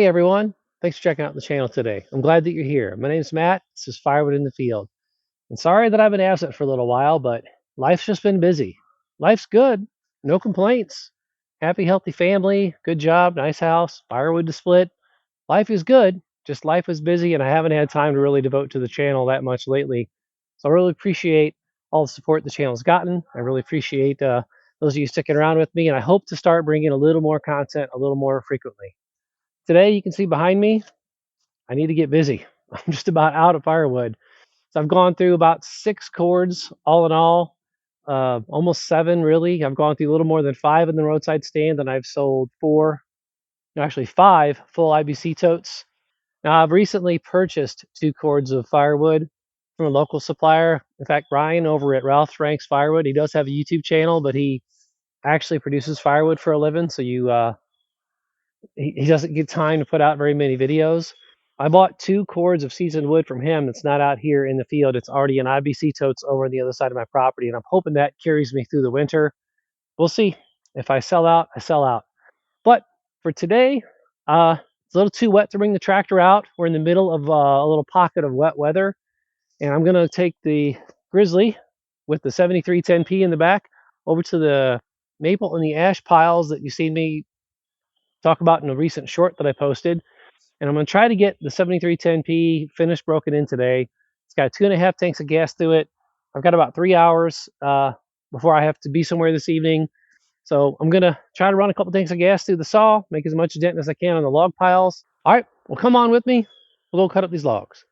everyone. Thanks for checking out the channel today. I'm glad that you're here. My name's Matt. This is Firewood in the Field. And sorry that I've been absent for a little while, but life's just been busy. Life's good. No complaints. Happy, healthy family. Good job. Nice house. Firewood to split. Life is good. Just life is busy, and I haven't had time to really devote to the channel that much lately. So I really appreciate all the support the channel's gotten. I really appreciate those of you sticking around with me, and I hope to start bringing a little more content a little more frequently. Today, you can see behind me, I need to get busy. I'm just about out of firewood. So I've gone through about 6 cords all in all, almost 7 really. I've gone through a little more than 5 in the roadside stand, and I've sold 5 full IBC totes. Now I've recently purchased 2 cords of firewood from a local supplier. In fact, Ryan over at Ralph's Ranks Firewood, he does have a YouTube channel, but he actually produces firewood for a living. So he doesn't get time to put out very many videos. I bought 2 cords of seasoned wood from him that's not out here in the field. It's already in IBC totes over on the other side of my property, and I'm hoping that carries me through the winter. We'll see. If I sell out, I sell out. But for today, it's a little too wet to bring the tractor out. We're in the middle of a little pocket of wet weather, and I'm going to take the Grizzly with the 7310P in the back over to the maple and the ash piles that you've seen me talk about in a recent short that I posted. And I'm going to try to get the 7310P finished broken in today. It's got 2.5 tanks of gas through it. I've got about 3 hours before I have to be somewhere this evening. So I'm going to try to run a couple tanks of gas through the saw, make as much dent as I can on the log piles. All right, well, come on with me. We'll go cut up these logs.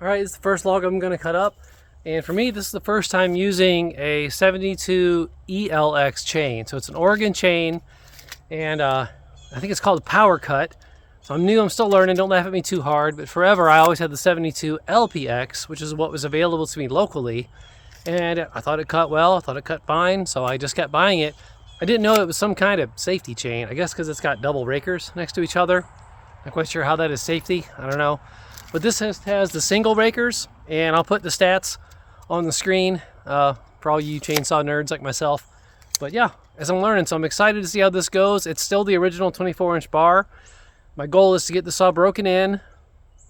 All right, this is the first log I'm going to cut up, and for me this is the first time using a 72 ELX chain. So it's an Oregon chain, and I think it's called a power cut. So I'm new, I'm still learning, don't laugh at me too hard, but forever I always had the 72 LPX, which is what was available to me locally, and I thought it cut well, I thought it cut fine, so I just kept buying it. I didn't know it was some kind of safety chain, I guess because it's got double rakers next to each other. Not quite sure how that is safety, I don't know. But this has the single rakers, and I'll put the stats on the screen for all you chainsaw nerds like myself. But yeah, as I'm learning, so I'm excited to see how this goes. It's still the original 24-inch bar. My goal is to get the saw broken in,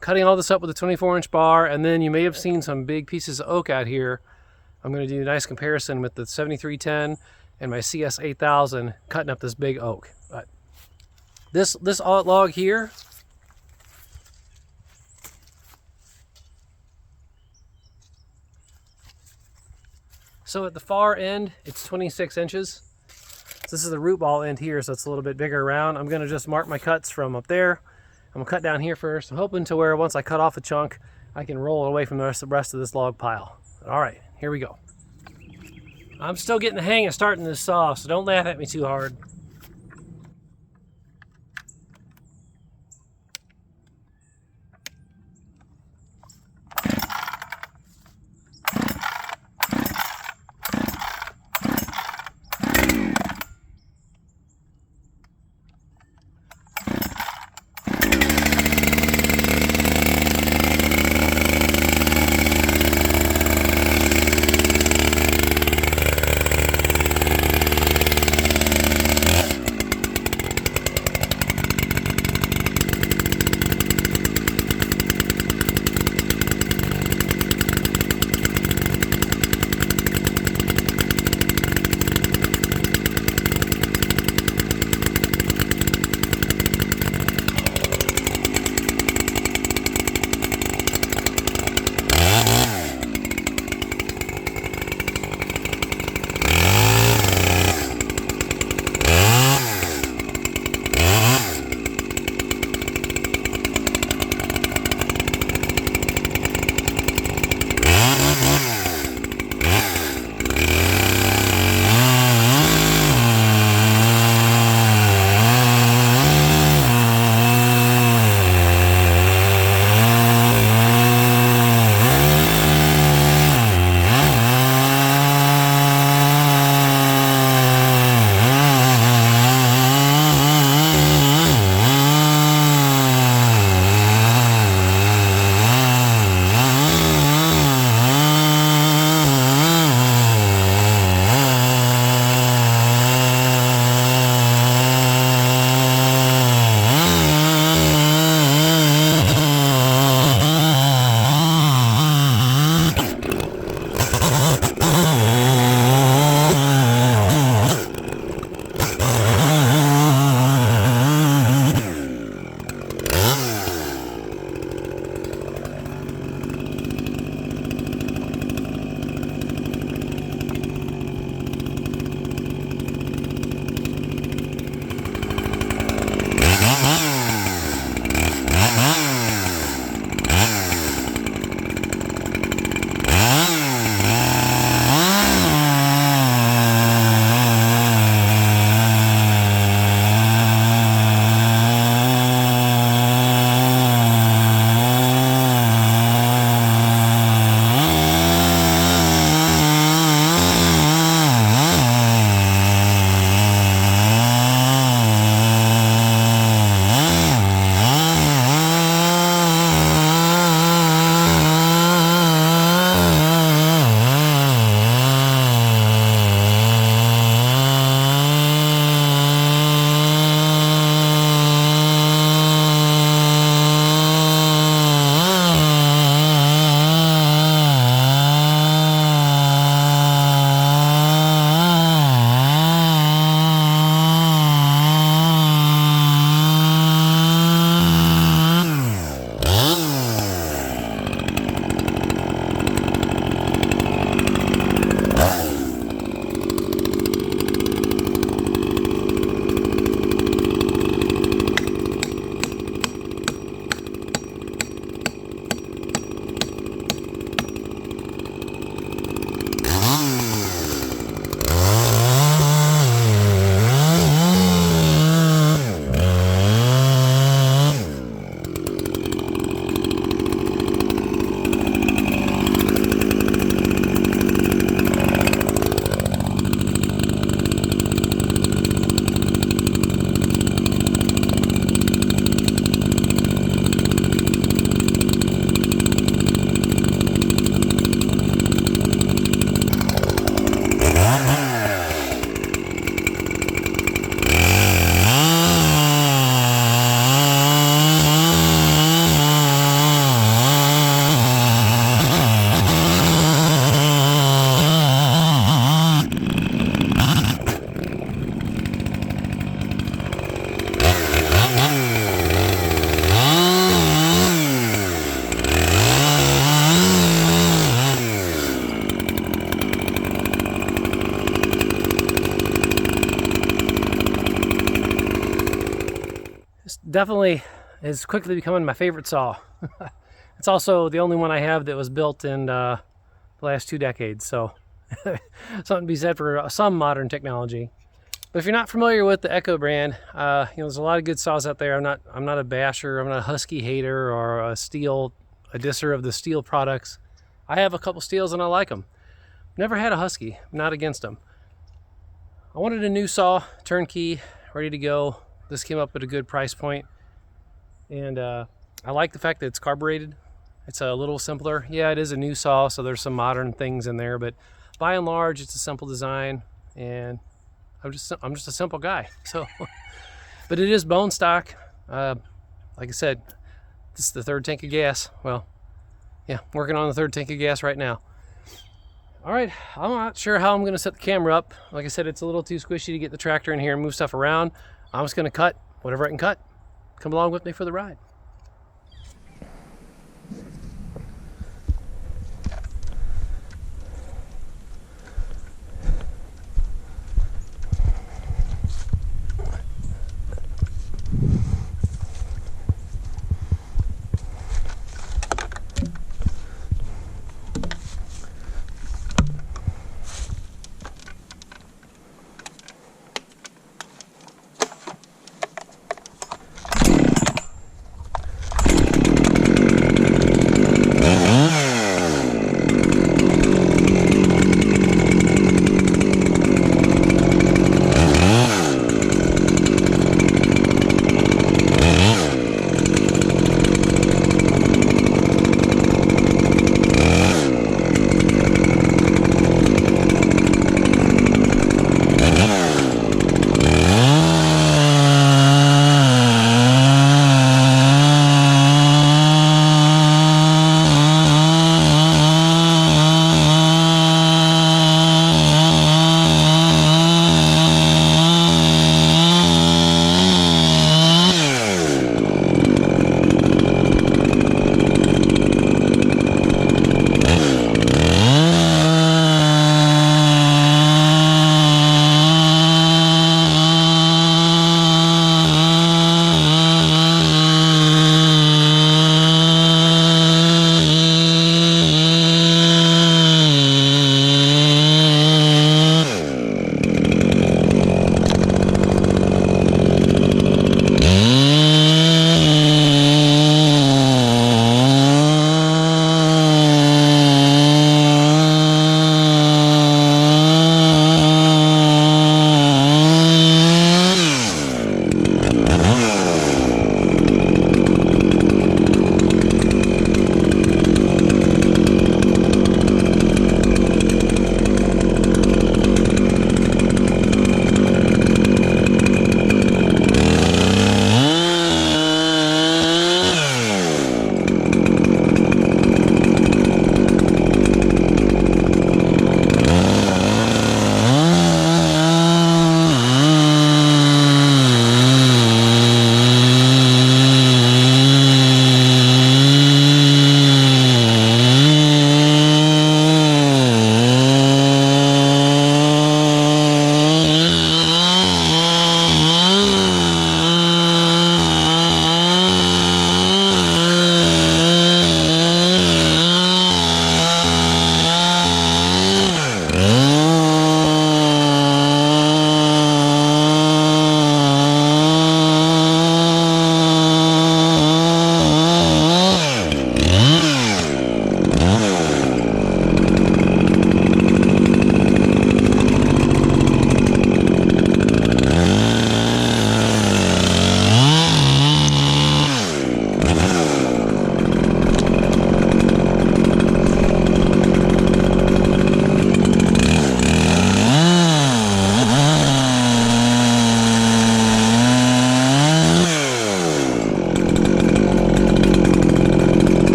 cutting all this up with a 24-inch bar, and then you may have seen some big pieces of oak out here. I'm going to do a nice comparison with the 7310 and my CS8000 cutting up this big oak. But this log here, so at the far end, it's 26 inches. So this is the root ball end here, so it's a little bit bigger around. I'm gonna just mark my cuts from up there. I'm gonna cut down here first. I'm hoping to where once I cut off a chunk, I can roll it away from the rest of this log pile. All right, here we go. I'm still getting the hang of starting this saw, so don't laugh at me too hard. definitely is quickly becoming my favorite saw. It's also the only one I have that was built in the last 2 decades, so something to be said for some modern technology. But if you're not familiar with the Echo brand, you know, there's a lot of good saws out there. I'm not a basher, I'm not a Husky hater or a disser of the steel products. I have a couple steels and I like them. Never had a Husky, not against them. I wanted a new saw, turnkey, ready to go. This came up at a good price point, and I like the fact that it's carbureted. It's a little simpler. Yeah, it is a new saw, so there's some modern things in there, but by and large, it's a simple design, and I'm just a simple guy. So, but it is bone stock. Like I said, this is the 3rd tank of gas. Well, yeah, working on the 3rd tank of gas right now. All right, I'm not sure how I'm gonna set the camera up. Like I said, it's a little too squishy to get the tractor in here and move stuff around. I'm just gonna cut whatever I can cut. Come along with me for the ride.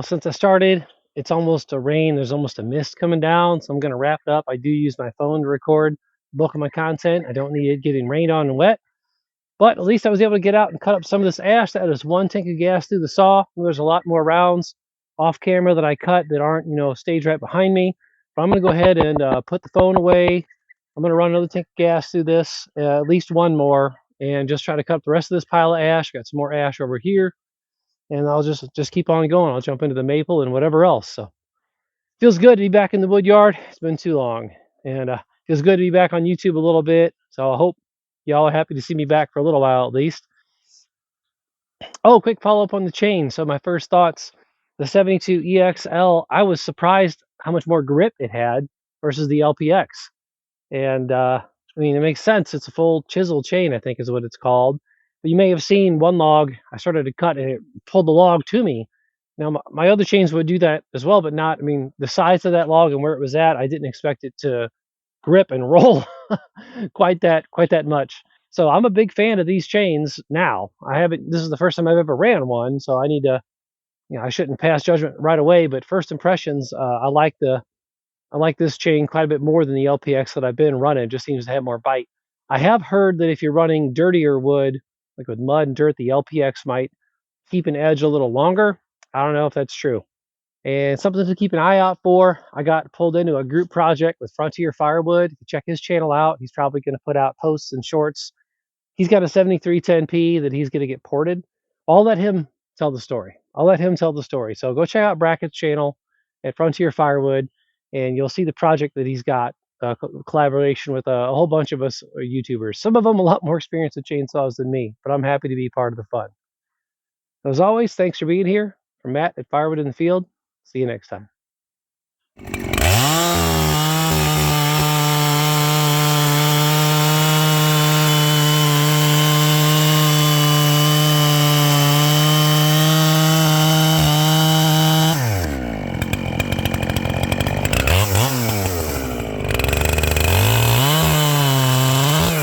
well, since I started, it's almost a rain. There's almost a mist coming down, so I'm going to wrap it up. I do use my phone to record the bulk of my content. I don't need it getting rained on and wet. But at least I was able to get out and cut up some of this ash. That is one tank of gas through the saw. There's a lot more rounds off camera that I cut that aren't, staged right behind me. But I'm going to go ahead and put the phone away. I'm going to run another tank of gas through this, at least one more, and just try to cut up the rest of this pile of ash. Got some more ash over here, and I'll just keep on going. I'll jump into the maple and whatever else. So feels good to be back in the wood yard. It's been too long, and feels good to be back on YouTube a little bit. So I hope y'all are happy to see me back for a little while at least. Oh, quick follow up on the chain. So my first thoughts, the 72EXL, I was surprised how much more grip it had versus the LPX. And I mean, it makes sense. It's a full chisel chain, I think is what it's called. But you may have seen one log, I started to cut and it pulled the log to me. Now, my other chains would do that as well, but not, I mean, the size of that log and where it was at, I didn't expect it to grip and roll quite that much. So I'm a big fan of these chains now. I haven't, this is the first time I've ever ran one, so I need to, I shouldn't pass judgment right away, but first impressions, I like this chain quite a bit more than the LPX that I've been running. It just seems to have more bite. I have heard that if you're running dirtier wood, like with mud and dirt, the LPX might keep an edge a little longer. I don't know if that's true. And something to keep an eye out for. I got pulled into a group project with Frontier Firewood. Check his channel out. He's probably going to put out posts and shorts. He's got a 7310P that he's going to get ported. I'll let him tell the story. I'll let him tell the story. So go check out Brackett's channel at Frontier Firewood, and you'll see the project that he's got, collaboration with a whole bunch of us YouTubers. Some of them a lot more experienced with chainsaws than me, but I'm happy to be part of the fun. As always, thanks for being here. From Matt at Firewood in the Field. See you next time.